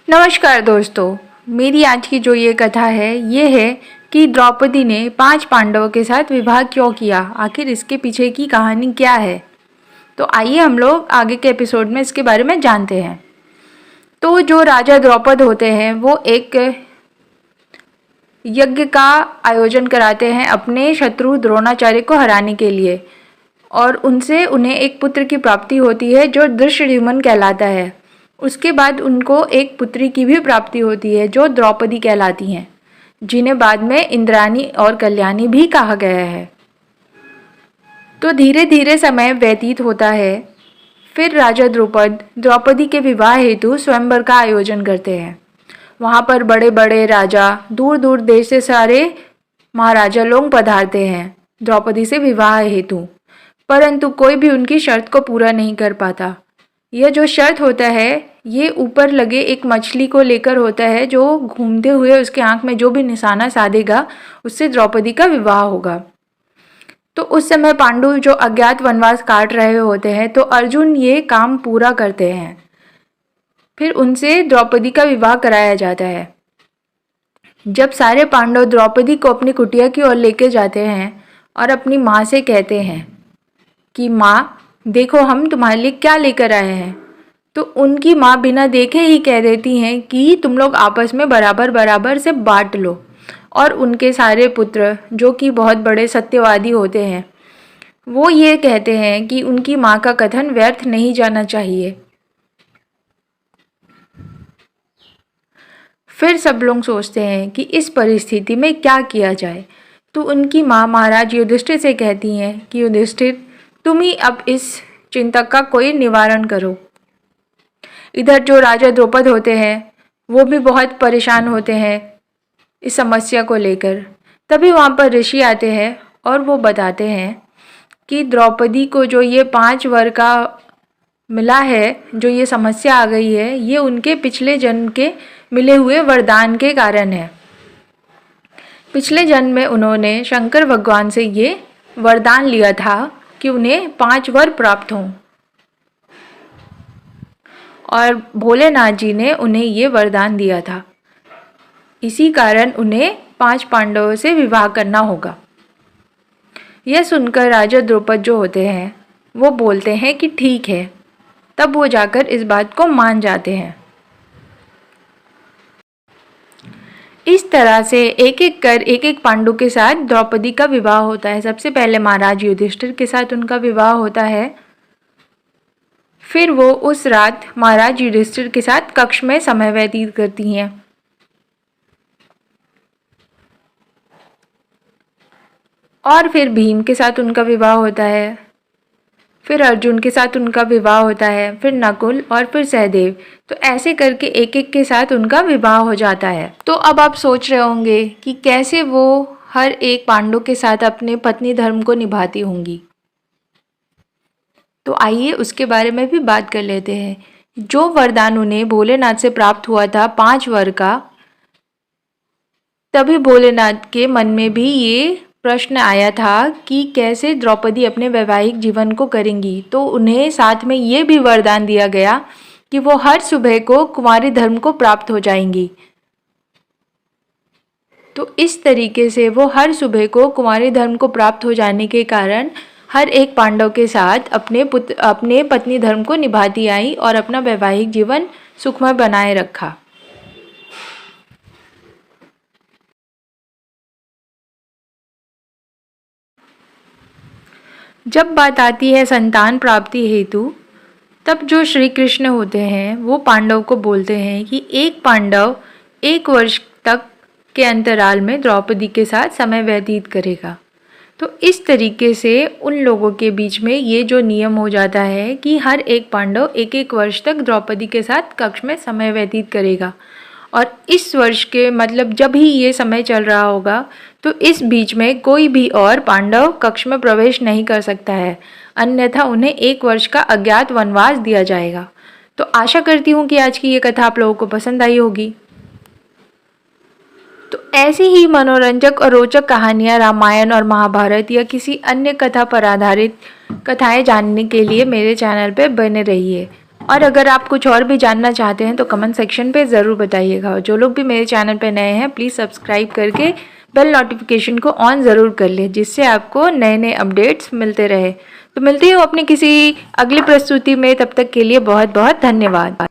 नमस्कार दोस्तों, मेरी आज की जो ये कथा है ये है कि द्रौपदी ने 5 पांडवों के साथ विवाह क्यों किया। आखिर इसके पीछे की कहानी क्या है। तो आइए हम लोग आगे के एपिसोड में इसके बारे में जानते हैं। तो जो राजा द्रौपद होते हैं वो एक यज्ञ का आयोजन कराते हैं अपने शत्रु द्रोणाचार्य को हराने के लिए, और उनसे उन्हें एक पुत्र की प्राप्ति होती है जो धृष्टद्युम्न कहलाता है। उसके बाद उनको एक पुत्री की भी प्राप्ति होती है जो द्रौपदी कहलाती हैं, जिन्हें बाद में इंद्राणी और कल्याणी भी कहा गया है। तो धीरे धीरे समय व्यतीत होता है। फिर राजा द्रुपद द्रौपदी के विवाह हेतु स्वयंवर का आयोजन करते हैं। वहाँ पर बड़े बड़े राजा, दूर दूर देश से सारे महाराजा लोग पधारते हैं द्रौपदी से विवाह हेतु, परंतु कोई भी उनकी शर्त को पूरा नहीं कर पाता। यह जो शर्त होता है ये ऊपर लगे एक मछली को लेकर होता है, जो घूमते हुए उसके आंख में जो भी निशाना साधेगा उससे द्रौपदी का विवाह होगा। तो उस समय पांडु जो अज्ञात वनवास काट रहे होते हैं, तो अर्जुन ये काम पूरा करते हैं। फिर उनसे द्रौपदी का विवाह कराया जाता है। जब सारे पांडव द्रौपदी को अपनी कुटिया की ओर लेके जाते हैं और अपनी माँ से कहते हैं कि माँ देखो हम तुम्हारे लिए क्या लेकर आए हैं, तो उनकी माँ बिना देखे ही कह देती हैं कि तुम लोग आपस में बराबर बराबर से बांट लो। और उनके सारे पुत्र जो कि बहुत बड़े सत्यवादी होते हैं वो ये कहते हैं कि उनकी माँ का कथन व्यर्थ नहीं जाना चाहिए। फिर सब लोग सोचते हैं कि इस परिस्थिति में क्या किया जाए। तो उनकी माँ महाराज युधिष्ठिर से कहती हैं कि युधिष्ठिर तुम ही अब इस चिंता का कोई निवारण करो। इधर जो राजा द्रौपद होते हैं वो भी बहुत परेशान होते हैं इस समस्या को लेकर। तभी वहाँ पर ऋषि आते हैं और वो बताते हैं कि द्रौपदी को जो ये 5 वर का मिला है, जो ये समस्या आ गई है, ये उनके पिछले जन्म के मिले हुए वरदान के कारण है। पिछले जन्म में उन्होंने शंकर भगवान से ये वरदान लिया था कि उन्हें 5 वर प्राप्त हों, और भोलेनाथ जी ने उन्हें ये वरदान दिया था। इसी कारण उन्हें 5 पांडवों से विवाह करना होगा। यह सुनकर राजा द्रौपद जो होते हैं वो बोलते हैं कि ठीक है। तब वो जाकर इस बात को मान जाते हैं। इस तरह से एक एक कर एक एक पांडु के साथ द्रौपदी का विवाह होता है। सबसे पहले महाराज युधिष्ठिर के साथ उनका विवाह होता है। फिर वो उस रात महाराज युधिष्ठिर के साथ कक्ष में समय व्यतीत करती हैं। और फिर भीम के साथ उनका विवाह होता है। फिर अर्जुन के साथ उनका विवाह होता है, फिर नकुल और फिर सहदेव। तो ऐसे करके एक एक के साथ उनका विवाह हो जाता है। तो अब आप सोच रहे होंगे कि कैसे वो हर एक पांडव के साथ अपने पत्नी धर्म को निभाती होंगी। तो आइए उसके बारे में भी बात कर लेते हैं। जो वरदान उन्हें भोलेनाथ से प्राप्त हुआ था 5 वर का, तभी भोलेनाथ के मन में भी ये प्रश्न आया था कि कैसे द्रौपदी अपने वैवाहिक जीवन को करेंगी। तो उन्हें साथ में ये भी वरदान दिया गया कि वो हर सुबह को कुंवारी धर्म को प्राप्त हो जाएंगी। तो इस तरीके से वो हर सुबह को कुंवारी धर्म को प्राप्त हो जाने के कारण हर एक पांडव के साथ अपने पत्नी धर्म को निभाती आई और अपना वैवाहिक जीवन सुखमय बनाए रखा। जब बात आती है संतान प्राप्ति हेतु, तब जो श्री कृष्ण होते हैं वो पांडव को बोलते हैं कि एक पांडव 1 वर्ष तक के अंतराल में द्रौपदी के साथ समय व्यतीत करेगा। तो इस तरीके से उन लोगों के बीच में ये जो नियम हो जाता है कि हर एक पांडव 1-1 वर्ष तक द्रौपदी के साथ कक्ष में समय व्यतीत करेगा। और इस वर्ष के मतलब जब ही ये समय चल रहा होगा तो इस बीच में कोई भी और पांडव कक्ष में प्रवेश नहीं कर सकता है, अन्यथा उन्हें 1 वर्ष का अज्ञात वनवास दिया जाएगा। तो आशा करती हूँ कि आज की ये कथा आप लोगों को पसंद आई होगी। तो ऐसी ही मनोरंजक और रोचक कहानियाँ रामायण और महाभारत या किसी अन्य कथा पर आधारित कथाएं जानने के लिए मेरे चैनल पर बने रहिए। और अगर आप कुछ और भी जानना चाहते हैं तो कमेंट सेक्शन पे ज़रूर बताइएगा। जो लोग भी मेरे चैनल पे नए हैं प्लीज़ सब्सक्राइब करके बेल नोटिफिकेशन को ऑन ज़रूर कर ले, जिससे आपको नए नए अपडेट्स मिलते रहे। तो मिलती हूँ अपनी किसी अगली प्रस्तुति में, तब तक के लिए बहुत बहुत धन्यवाद।